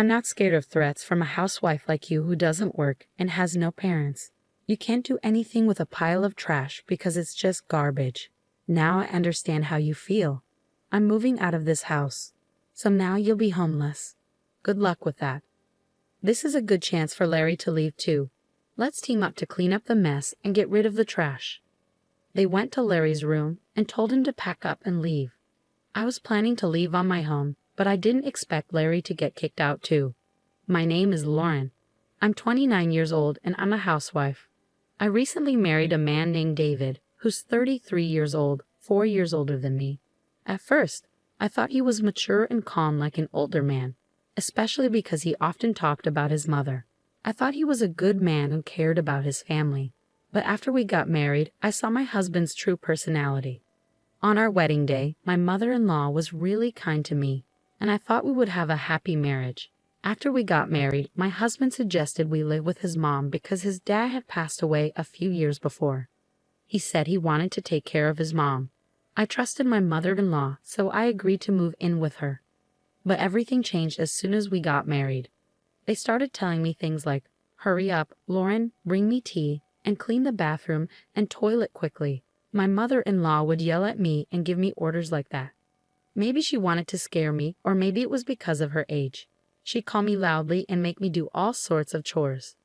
I'm not scared of threats from a housewife like you who doesn't work and has no parents. You can't do anything with a pile of trash because it's just garbage. Now I understand how you feel. I'm moving out of this house. So now you'll be homeless. Good luck with that. This is a good chance for Larry to leave too. Let's team up to clean up the mess and get rid of the trash. They went to Larry's room and told him to pack up and leave. I was planning to leave on my own, but I didn't expect Larry to get kicked out too. My name is Lauren. I'm 29 years old and I'm a housewife. I recently married a man named David, who's 33 years old, 4 years older than me. At first, I thought he was mature and calm like an older man, especially because he often talked about his mother. I thought he was a good man and cared about his family. But after we got married, I saw my husband's true personality. On our wedding day, my mother-in-law was really kind to me, and I thought we would have a happy marriage. After we got married, my husband suggested we live with his mom because his dad had passed away a few years before. He said he wanted to take care of his mom. I trusted my mother-in-law, so I agreed to move in with her. But everything changed as soon as we got married. They started telling me things like, "Hurry up, Lauren, bring me tea, and clean the bathroom and toilet quickly." My mother-in-law would yell at me and give me orders like that. Maybe she wanted to scare me, or maybe it was because of her age. She'd call me loudly and make me do all sorts of chores.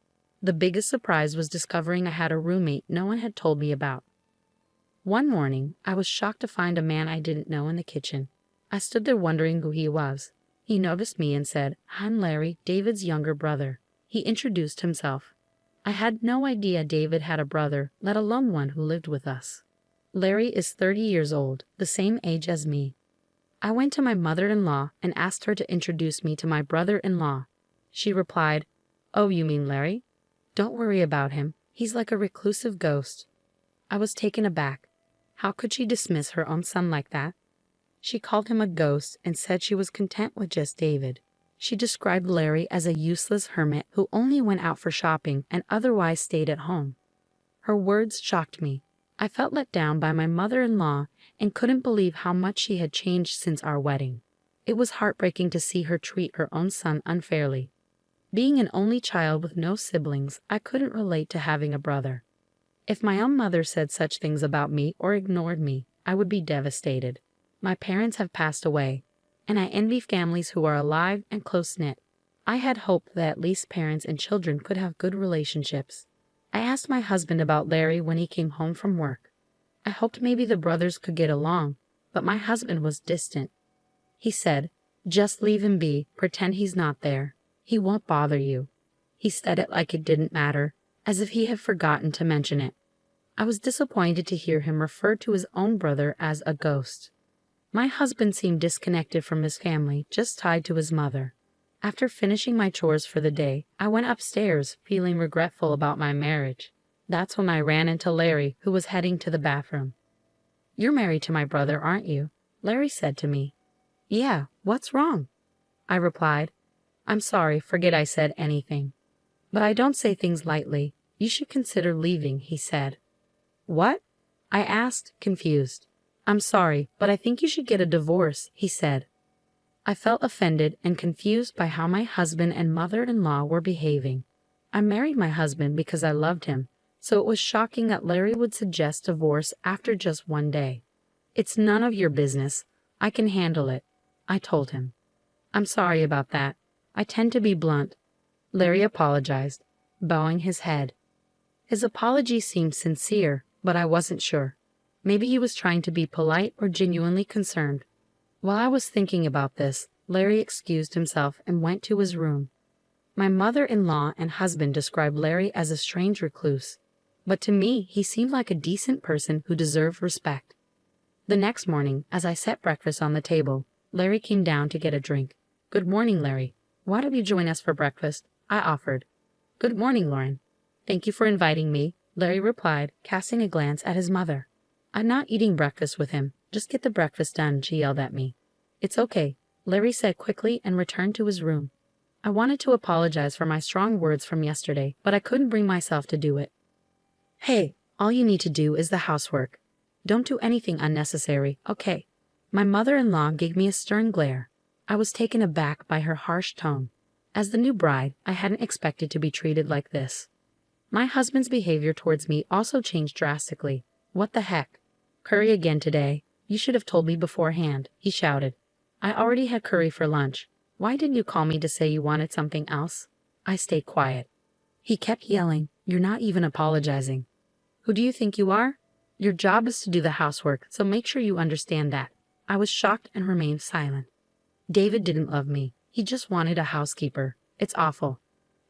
The biggest surprise was discovering I had a roommate no one had told me about. One morning, I was shocked to find a man I didn't know in the kitchen. I stood there wondering who he was. He noticed me and said, "I'm Larry, David's younger brother." He introduced himself. I had no idea David had a brother, let alone one who lived with us. Larry is 30 years old, the same age as me. I went to my mother-in-law and asked her to introduce me to my brother-in-law. She replied, "Oh, you mean Larry? Don't worry about him. He's like a reclusive ghost." I was taken aback. How could she dismiss her own son like that? She called him a ghost and said she was content with just David. She described Larry as a useless hermit who only went out for shopping and otherwise stayed at home. Her words shocked me. I felt let down by my mother-in-law and couldn't believe how much she had changed since our wedding. It was heartbreaking to see her treat her own son unfairly. Being an only child with no siblings, I couldn't relate to having a brother. If my own mother said such things about me or ignored me, I would be devastated. My parents have passed away, and I envy families who are alive and close-knit. I had hoped that at least parents and children could have good relationships. I asked my husband about Larry when he came home from work. I hoped maybe the brothers could get along, but my husband was distant. He said, "Just leave him be, pretend he's not there. He won't bother you." He said it like it didn't matter, as if he had forgotten to mention it. I was disappointed to hear him refer to his own brother as a ghost. My husband seemed disconnected from his family, just tied to his mother. After finishing my chores for the day, I went upstairs, feeling regretful about my marriage. That's when I ran into Larry, who was heading to the bathroom. "You're married to my brother, aren't you?" Larry said to me. "Yeah, what's wrong?" I replied. "I'm sorry, forget I said anything. But I don't say things lightly. You should consider leaving," he said. "What?" I asked, confused. "I'm sorry, but I think you should get a divorce," he said. I felt offended and confused by how my husband and mother-in-law were behaving. I married my husband because I loved him, so it was shocking that Larry would suggest divorce after just one day. "It's none of your business. I can handle it," I told him. "I'm sorry about that. I tend to be blunt." Larry apologized, bowing his head. His apology seemed sincere, but I wasn't sure. Maybe he was trying to be polite or genuinely concerned. While I was thinking about this, Larry excused himself and went to his room. My mother-in-law and husband described Larry as a strange recluse, but to me he seemed like a decent person who deserved respect. The next morning, as I set breakfast on the table, Larry came down to get a drink. "Good morning, Larry. Why don't you join us for breakfast?" I offered. "Good morning, Lauren. Thank you for inviting me," Larry replied, casting a glance at his mother. "I'm not eating breakfast with him. Just get the breakfast done," she yelled at me. "It's okay," Larry said quickly and returned to his room. I wanted to apologize for my strong words from yesterday, but I couldn't bring myself to do it. "Hey, all you need to do is the housework. Don't do anything unnecessary, okay?" My mother-in-law gave me a stern glare. I was taken aback by her harsh tone. As the new bride, I hadn't expected to be treated like this. My husband's behavior towards me also changed drastically. What the heck? Curry again today? You should have told me beforehand, he shouted. I already had curry for lunch. Why didn't you call me to say you wanted something else? I stayed quiet. He kept yelling, you're not even apologizing. Who do you think you are? Your job is to do the housework, so make sure you understand that. I was shocked and remained silent. David didn't love me. He just wanted a housekeeper. It's awful.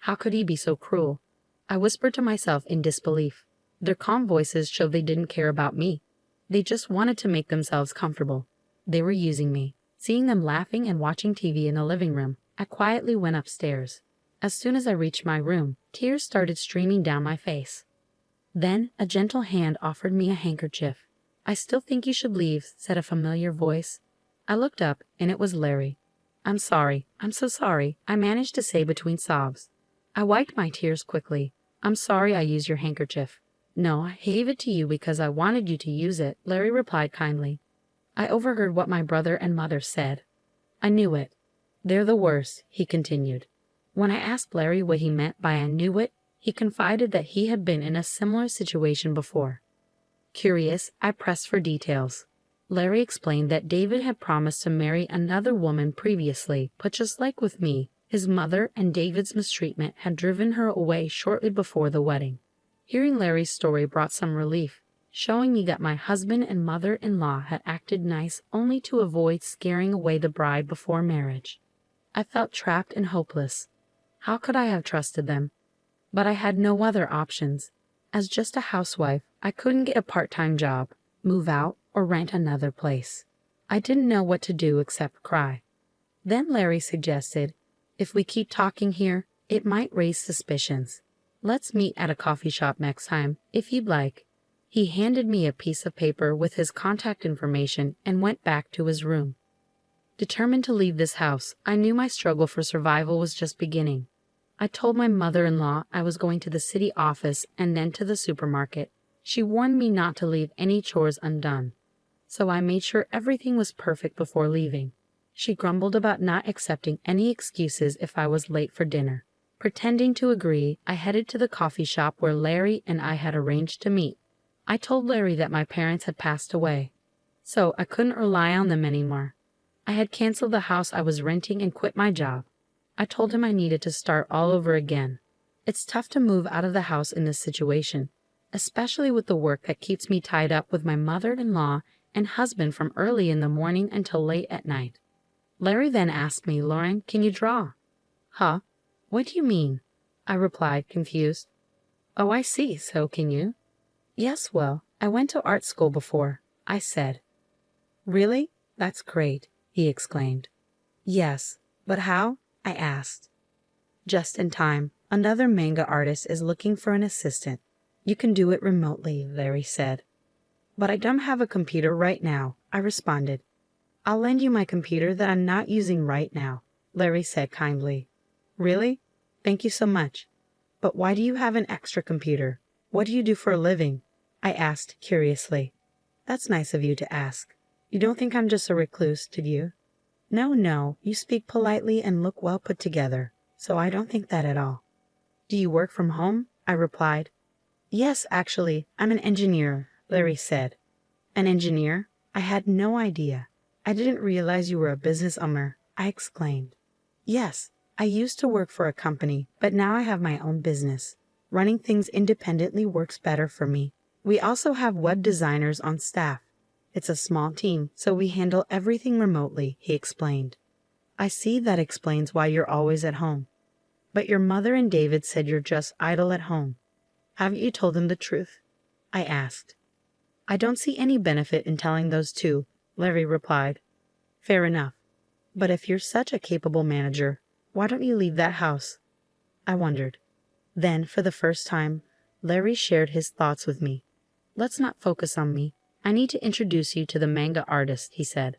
How could he be so cruel? I whispered to myself in disbelief. Their calm voices showed they didn't care about me. They just wanted to make themselves comfortable. They were using me. Seeing them laughing and watching TV in the living room, I quietly went upstairs. As soon as I reached my room, tears started streaming down my face. Then a gentle hand offered me a handkerchief. I still think you should leave, said a familiar voice. I looked up, and it was Larry. I'm sorry. I'm so sorry, I managed to say between sobs. I wiped my tears quickly. I'm sorry I used your handkerchief. No, I gave it to you because I wanted you to use it, Larry replied kindly. I overheard what my brother and mother said. I knew it. They're the worst, he continued. When I asked Larry what he meant by I knew it, he confided that he had been in a similar situation before. Curious, I pressed for details. Larry explained that David had promised to marry another woman previously, but just like with me, his mother and David's mistreatment had driven her away shortly before the wedding. Hearing Larry's story brought some relief, showing me that my husband and mother-in-law had acted nice only to avoid scaring away the bride before marriage. I felt trapped and hopeless. How could I have trusted them? But I had no other options. As just a housewife, I couldn't get a part-time job, move out, or rent another place. I didn't know what to do except cry. Then Larry suggested, if we keep talking here, it might raise suspicions. Let's meet at a coffee shop next time, if you'd like. He handed me a piece of paper with his contact information and went back to his room. Determined to leave this house, I knew my struggle for survival was just beginning. I told my mother-in-law I was going to the city office and then to the supermarket. She warned me not to leave any chores undone. So I made sure everything was perfect before leaving. She grumbled about not accepting any excuses if I was late for dinner. Pretending to agree, I headed to the coffee shop where Larry and I had arranged to meet. I told Larry that my parents had passed away, so I couldn't rely on them anymore. I had canceled the house I was renting and quit my job. I told him I needed to start all over again. It's tough to move out of the house in this situation, especially with the work that keeps me tied up with my mother-in-law and husband from early in the morning until late at night. Larry then asked me, Lauren, can you draw? Huh? What do you mean? I replied, confused. Oh, I see, so can you? Yes, well, I went to art school before, I said. Really? That's great, he exclaimed. Yes, but how? I asked. Just in time, another manga artist is looking for an assistant. You can do it remotely, Larry said. But I don't have a computer right now, I responded. I'll lend you my computer that I'm not using right now, Larry said kindly. Really? Thank you so much. But why do you have an extra computer? What do you do for a living? I asked curiously. That's nice of you to ask. You don't think I'm just a recluse, do you? No, you speak politely and look well put together, so I don't think that at all. Do you work from home? I replied. Yes, actually, I'm an engineer, Larry said. An engineer? I had no idea. I didn't realize you were a business owner, I exclaimed. Yes, I used to work for a company, but now I have my own business. Running things independently works better for me. We also have web designers on staff. It's a small team, so we handle everything remotely, he explained. I see, that explains why you're always at home. But your mother and David said you're just idle at home. Haven't you told them the truth? I asked. I don't see any benefit in telling those two, Larry replied. Fair enough. But if you're such a capable manager, why don't you leave that house? I wondered. Then, for the first time, Larry shared his thoughts with me. Let's not focus on me. I need to introduce you to the manga artist, he said.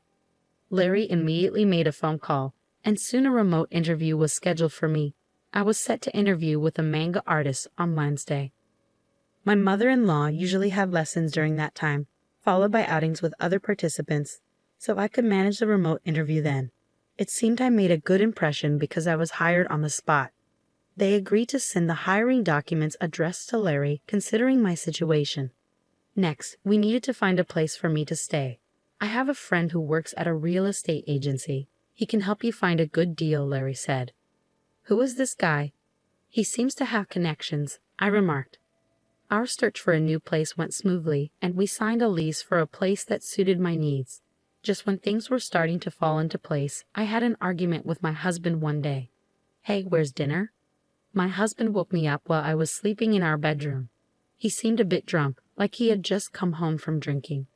Larry immediately made a phone call, and soon a remote interview was scheduled for me. I was set to interview with a manga artist on Wednesday. My mother-in-law usually had lessons during that time, followed by outings with other participants, so I could manage the remote interview then. It seemed I made a good impression because I was hired on the spot. They agreed to send the hiring documents addressed to Larry, considering my situation. Next, we needed to find a place for me to stay. I have a friend who works at a real estate agency. He can help you find a good deal, Larry said. Who is this guy? He seems to have connections, I remarked. Our search for a new place went smoothly, and we signed a lease for a place that suited my needs. Just when things were starting to fall into place, I had an argument with my husband one day. Hey, where's dinner? My husband woke me up while I was sleeping in our bedroom. He seemed a bit drunk, like he had just come home from drinking.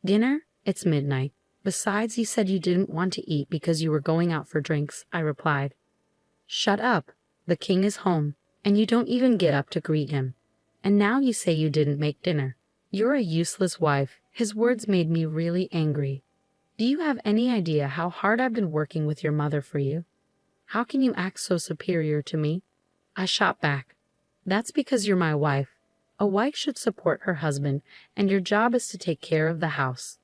Dinner? It's midnight. Besides, you said you didn't want to eat because you were going out for drinks, I replied. Shut up. The king is home, and you don't even get up to greet him. And now you say you didn't make dinner. You're a useless wife. His words made me really angry. Do you have any idea how hard I've been working with your mother for you? How can you act so superior to me? I shot back. That's because you're my wife. A wife should support her husband, and your job is to take care of the house.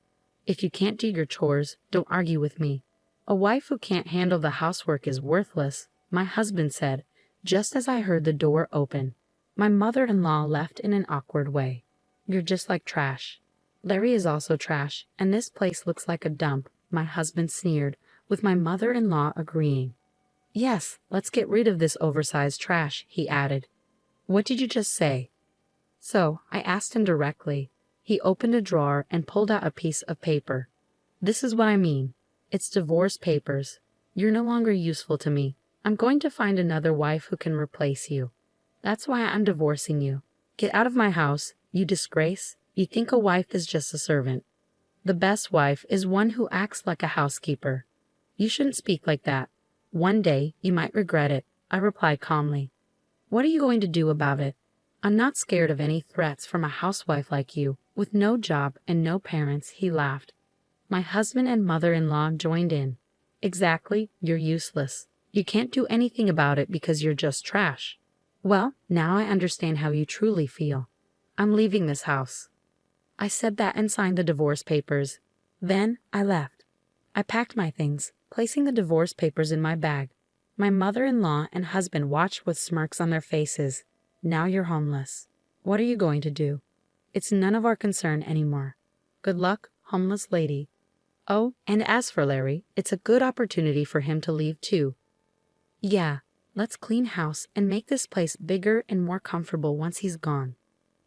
If you can't do your chores, don't argue with me. A wife who can't handle the housework is worthless, my husband said, just as I heard the door open. My mother-in-law left in an awkward way. You're just like trash. Larry is also trash, and this place looks like a dump, my husband sneered, with my mother-in-law agreeing. Yes, let's get rid of this oversized trash, he added. What did you just say? So, I asked him directly. He opened a drawer and pulled out a piece of paper. This is what I mean. It's divorce papers. You're no longer useful to me. I'm going to find another wife who can replace you. That's why I'm divorcing you. Get out of my house, you disgrace. You think a wife is just a servant. The best wife is one who acts like a housekeeper. You shouldn't speak like that. One day, you might regret it, I replied calmly. What are you going to do about it? I'm not scared of any threats from a housewife like you, with no job and no parents, he laughed. My husband and mother-in-law joined in. Exactly, you're useless. You can't do anything about it because you're just trash. Well, now I understand how you truly feel. I'm leaving this house. I said that and signed the divorce papers. Then I left. I packed my things, placing the divorce papers in my bag. My mother-in-law and husband watched with smirks on their faces. Now you're homeless. What are you going to do? It's none of our concern anymore. Good luck, homeless lady. Oh, and as for Larry, it's a good opportunity for him to leave too. Yeah, let's clean house and make this place bigger and more comfortable once he's gone.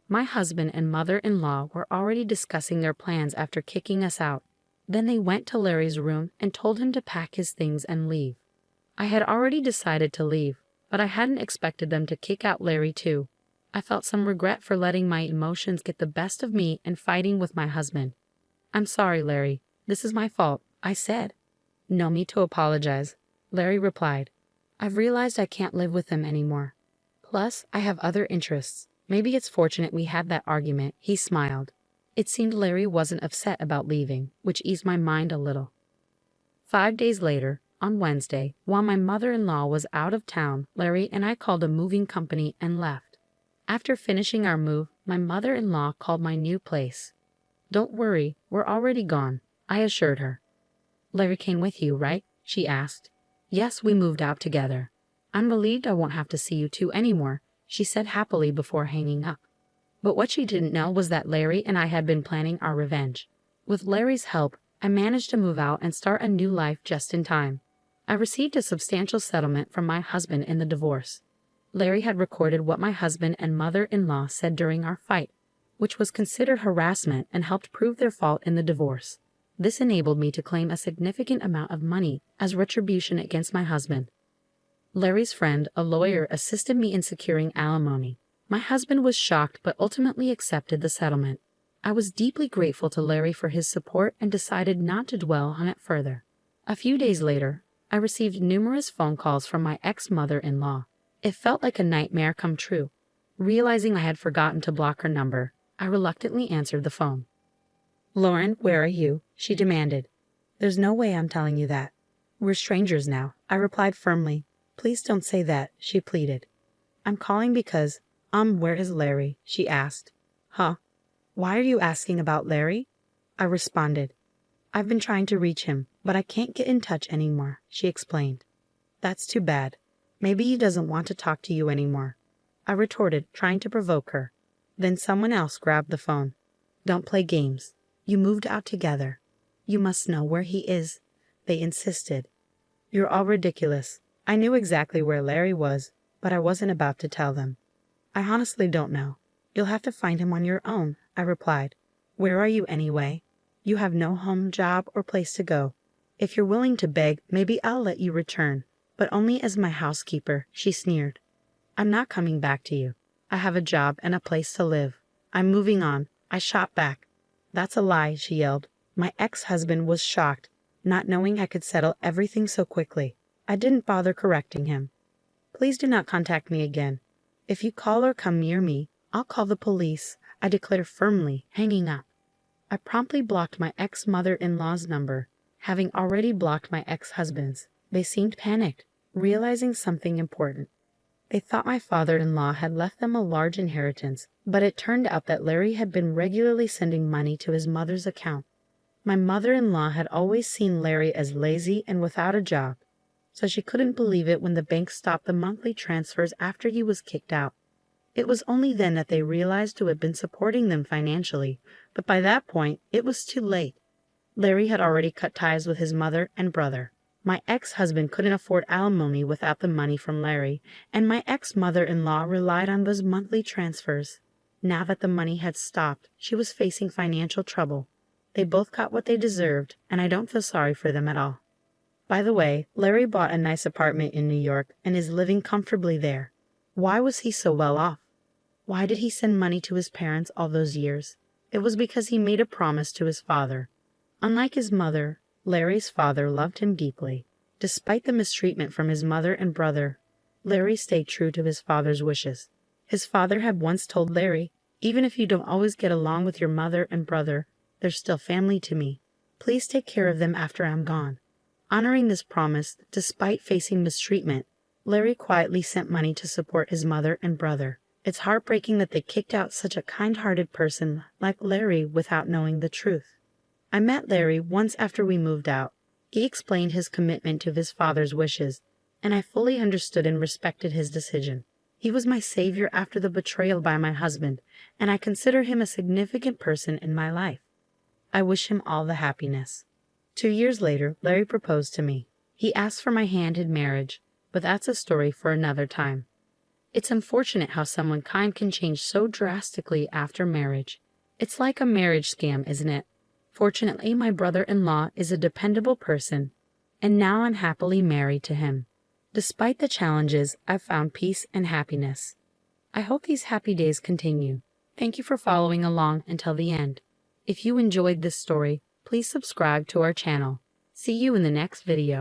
My husband and mother-in-law were already discussing their plans after kicking us out. Then they went to Larry's room and told him to pack his things and leave. I had already decided to leave, but I hadn't expected them to kick out Larry too. I felt some regret for letting my emotions get the best of me and fighting with my husband. I'm sorry, Larry. This is my fault, I said. No need to apologize, Larry replied. I've realized I can't live with him anymore. Plus, I have other interests. Maybe it's fortunate we had that argument, he smiled. It seemed Larry wasn't upset about leaving, which eased my mind a little. 5 days later, on Wednesday, while my mother-in-law was out of town, Larry and I called a moving company and left. After finishing our move, my mother-in-law called my new place. Don't worry, we're already gone, I assured her. Larry came with you, right? She asked. Yes, we moved out together. I'm relieved I won't have to see you two anymore, she said happily before hanging up. But what she didn't know was that Larry and I had been planning our revenge. With Larry's help, I managed to move out and start a new life just in time. I received a substantial settlement from my husband in the divorce. Larry had recorded what my husband and mother-in-law said during our fight, which was considered harassment and helped prove their fault in the divorce. This enabled me to claim a significant amount of money as retribution against my husband. Larry's friend, a lawyer, assisted me in securing alimony. My husband was shocked but ultimately accepted the settlement. I was deeply grateful to Larry for his support and decided not to dwell on it further. A few days later, I received numerous phone calls from my ex-mother-in-law. It felt like a nightmare come true. Realizing I had forgotten to block her number, I reluctantly answered the phone. Lauren, where are you? She demanded. There's no way I'm telling you that. We're strangers now, I replied firmly. Please don't say that, she pleaded. I'm calling because, where is Larry? She asked. Huh? Why are you asking about Larry? I responded. I've been trying to reach him, but I can't get in touch anymore, she explained. That's too bad. Maybe he doesn't want to talk to you anymore, I retorted, trying to provoke her. Then someone else grabbed the phone. Don't play games. You moved out together. You must know where he is, they insisted. You're all ridiculous. I knew exactly where Larry was, but I wasn't about to tell them. I honestly don't know. You'll have to find him on your own, I replied. Where are you anyway? You have no home, job, or place to go. If you're willing to beg, maybe I'll let you return, but only as my housekeeper, she sneered. I'm not coming back to you. I have a job and a place to live. I'm moving on, I shot back. That's a lie, she yelled. My ex-husband was shocked, not knowing I could settle everything so quickly. I didn't bother correcting him. Please do not contact me again. If you call or come near me, I'll call the police, I declared firmly, hanging up. I promptly blocked my ex-mother-in-law's number, having already blocked my ex-husband's. They seemed panicked, realizing something important. They thought my father-in-law had left them a large inheritance, but it turned out that Larry had been regularly sending money to his mother's account. My mother-in-law had always seen Larry as lazy and without a job, so she couldn't believe it when the bank stopped the monthly transfers after he was kicked out. It was only then that they realized who had been supporting them financially, but by that point, it was too late. Larry had already cut ties with his mother and brother. My ex-husband couldn't afford alimony without the money from Larry, and my ex-mother-in-law relied on those monthly transfers. Now that the money had stopped, she was facing financial trouble. They both got what they deserved, and I don't feel sorry for them at all. By the way, Larry bought a nice apartment in New York and is living comfortably there. Why was he so well off? Why did he send money to his parents all those years? It was because he made a promise to his father. Unlike his mother, Larry's father loved him deeply. Despite the mistreatment from his mother and brother, Larry stayed true to his father's wishes. His father had once told Larry, even if you don't always get along with your mother and brother, they're still family to me. Please take care of them after I'm gone. Honoring this promise, despite facing mistreatment, Larry quietly sent money to support his mother and brother. It's heartbreaking that they kicked out such a kind-hearted person like Larry without knowing the truth. I met Larry once after we moved out. He explained his commitment to his father's wishes, and I fully understood and respected his decision. He was my savior after the betrayal by my husband, and I consider him a significant person in my life. I wish him all the happiness. 2 years later, Larry proposed to me. He asked for my hand in marriage, but that's a story for another time. It's unfortunate how someone kind can change so drastically after marriage. It's like a marriage scam, isn't it? Fortunately, my brother-in-law is a dependable person, and now I'm happily married to him. Despite the challenges, I've found peace and happiness. I hope these happy days continue. Thank you for following along until the end. If you enjoyed this story, please subscribe to our channel. See you in the next video.